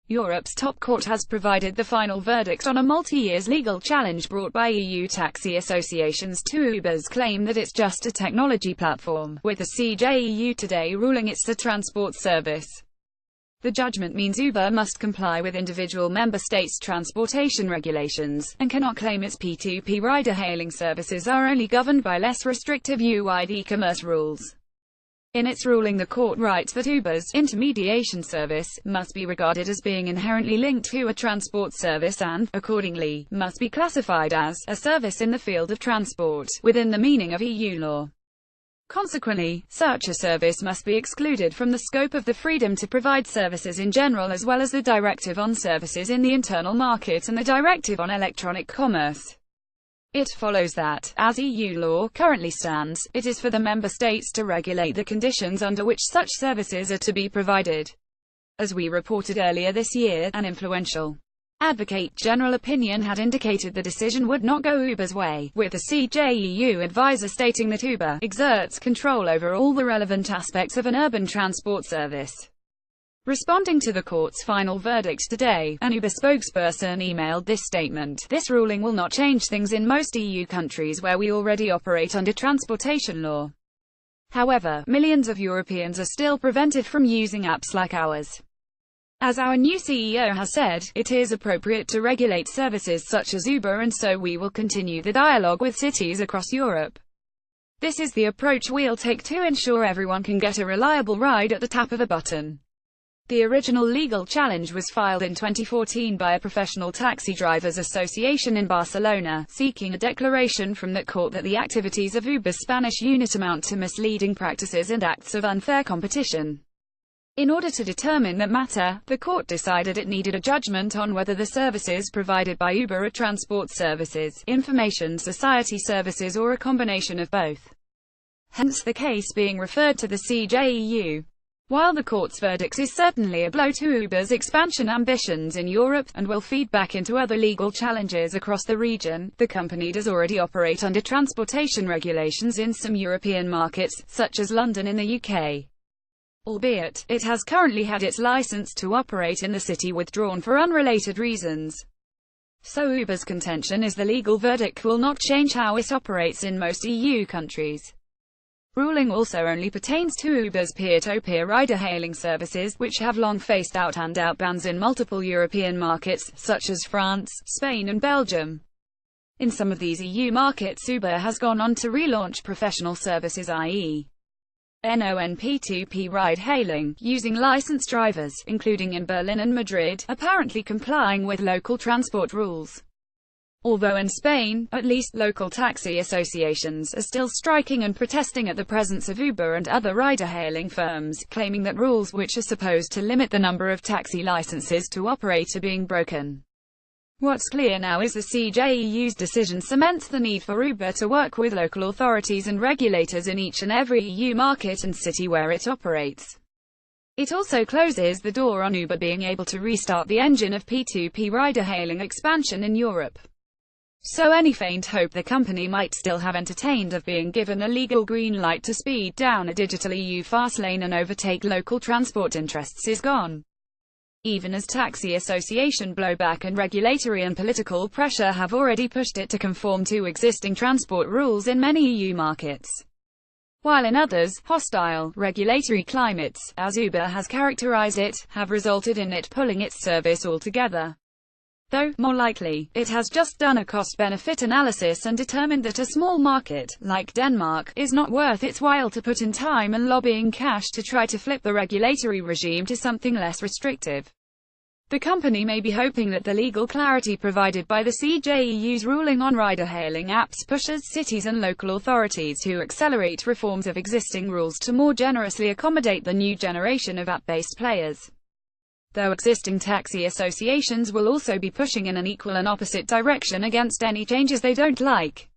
Europe's top court has provided the final verdict on a multi-years legal challenge brought by EU taxi associations to Uber's claim that it's just a technology platform, with the CJEU today ruling it's a transport service. The judgment means Uber must comply with individual member states' transportation regulations, and cannot claim its P2P rider-hailing services are only governed by less restrictive EU-wide e-commerce rules. In its ruling, the court writes that Uber's intermediation service must be regarded as being inherently linked to a transport service and, accordingly, must be classified as a service in the field of transport, within the meaning of EU law. Consequently, such a service must be excluded from the scope of the freedom to provide services in general, as well as the Directive on Services in the Internal Market and the Directive on Electronic Commerce. It follows that, as EU law currently stands, it is for the member states to regulate the conditions under which such services are to be provided. As we reported earlier this year, an influential Advocate General opinion had indicated the decision would not go Uber's way, with the CJEU advisor stating that Uber exerts control over all the relevant aspects of an urban transport service. Responding to the court's final verdict today, an Uber spokesperson emailed this statement: "This ruling will not change things in most EU countries where we already operate under transportation law. However, millions of Europeans are still prevented from using apps like ours. As our new CEO has said, it is appropriate to regulate services such as Uber, and so we will continue the dialogue with cities across Europe. This is the approach we'll take to ensure everyone can get a reliable ride at the tap of a button." The original legal challenge was filed in 2014 by a professional taxi drivers association in Barcelona, seeking a declaration from that court that the activities of Uber's Spanish unit amount to misleading practices and acts of unfair competition. In order to determine that matter, the court decided it needed a judgment on whether the services provided by Uber are transport services, information society services, or a combination of both. Hence the case being referred to the CJEU. While the court's verdict is certainly a blow to Uber's expansion ambitions in Europe, and will feed back into other legal challenges across the region, the company does already operate under transportation regulations in some European markets, such as London in the UK. Albeit, it has currently had its license to operate in the city withdrawn for unrelated reasons. So Uber's contention is the legal verdict will not change how it operates in most EU countries. Ruling also only pertains to Uber's peer-to-peer rider-hailing services, which have long faced out-and-out bans in multiple European markets, such as France, Spain and Belgium. In some of these EU markets, Uber has gone on to relaunch professional services, i.e. non-P2P ride-hailing, using licensed drivers, including in Berlin and Madrid, apparently complying with local transport rules. Although in Spain, at least, local taxi associations are still striking and protesting at the presence of Uber and other rider-hailing firms, claiming that rules which are supposed to limit the number of taxi licenses to operate are being broken. What's clear now is the CJEU's decision cements the need for Uber to work with local authorities and regulators in each and every EU market and city where it operates. It also closes the door on Uber being able to restart the engine of P2P rider-hailing expansion in Europe. So any faint hope the company might still have entertained of being given a legal green light to speed down a digital EU fast lane and overtake local transport interests is gone. Even as taxi association blowback and regulatory and political pressure have already pushed it to conform to existing transport rules in many EU markets. While in others, hostile, regulatory climates, as Uber has characterized it, have resulted in it pulling its service altogether. Though, more likely, it has just done a cost-benefit analysis and determined that a small market, like Denmark, is not worth its while to put in time and lobbying cash to try to flip the regulatory regime to something less restrictive. The company may be hoping that the legal clarity provided by the CJEU's ruling on rider-hailing apps pushes cities and local authorities to accelerate reforms of existing rules to more generously accommodate the new generation of app-based players. Though existing taxi associations will also be pushing in an equal and opposite direction against any changes they don't like.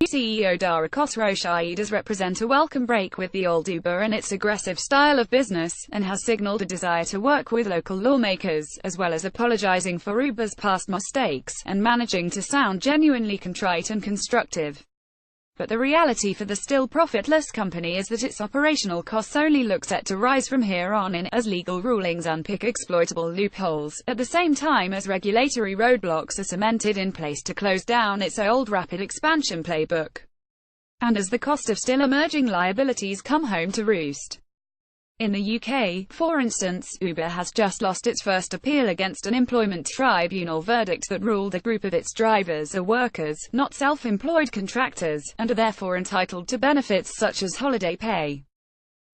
New CEO Dara Khosrowshahi does represent a welcome break with the old Uber and its aggressive style of business, and has signaled a desire to work with local lawmakers, as well as apologizing for Uber's past mistakes, and managing to sound genuinely contrite and constructive. But the reality for the still profitless company is that its operational costs only look set to rise from here on in, as legal rulings unpick exploitable loopholes, at the same time as regulatory roadblocks are cemented in place to close down its old rapid expansion playbook. And as the cost of still emerging liabilities come home to roost. In the UK, for instance, Uber has just lost its first appeal against an employment tribunal verdict that ruled a group of its drivers are workers, not self-employed contractors, and are therefore entitled to benefits such as holiday pay,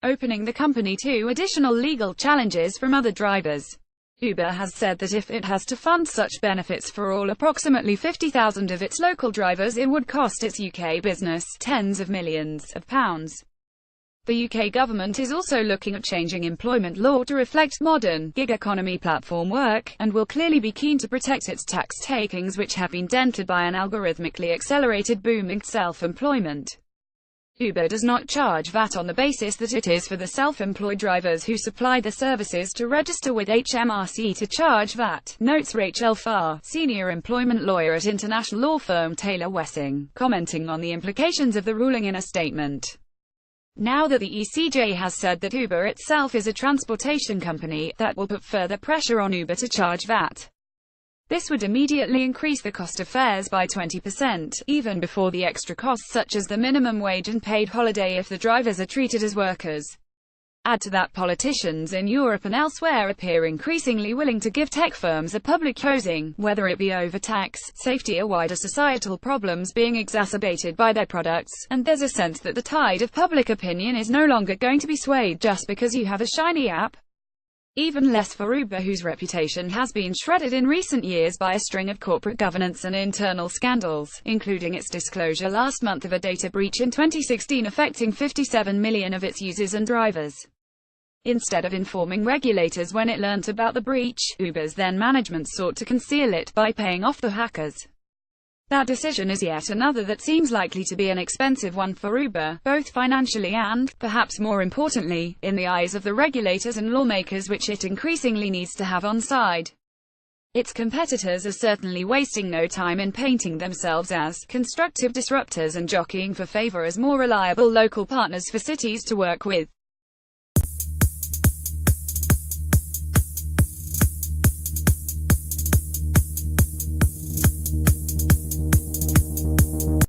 opening the company to additional legal challenges from other drivers. Uber has said that if it has to fund such benefits for all approximately 50,000 of its local drivers, it would cost its UK business tens of millions of pounds. The UK government is also looking at changing employment law to reflect modern, gig economy platform work, and will clearly be keen to protect its tax takings, which have been dented by an algorithmically accelerated boom in self-employment. Uber does not charge VAT on the basis that it is for the self-employed drivers who supply the services to register with HMRC to charge VAT, notes Rachel Farr, senior employment lawyer at international law firm Taylor Wessing, commenting on the implications of the ruling in a statement. Now that the ECJ has said that Uber itself is a transportation company, that will put further pressure on Uber to charge VAT. This would immediately increase the cost of fares by 20%, even before the extra costs such as the minimum wage and paid holiday if the drivers are treated as workers. Add to that politicians in Europe and elsewhere appear increasingly willing to give tech firms a public hosing, whether it be over tax, safety or wider societal problems being exacerbated by their products, and there's a sense that the tide of public opinion is no longer going to be swayed just because you have a shiny app. Even less for Uber, whose reputation has been shredded in recent years by a string of corporate governance and internal scandals, including its disclosure last month of a data breach in 2016 affecting 57 million of its users and drivers. Instead of informing regulators when it learnt about the breach, Uber's then management sought to conceal it by paying off the hackers. That decision is yet another that seems likely to be an expensive one for Uber, both financially and, perhaps more importantly, in the eyes of the regulators and lawmakers which it increasingly needs to have on side. Its competitors are certainly wasting no time in painting themselves as constructive disruptors and jockeying for favor as more reliable local partners for cities to work with.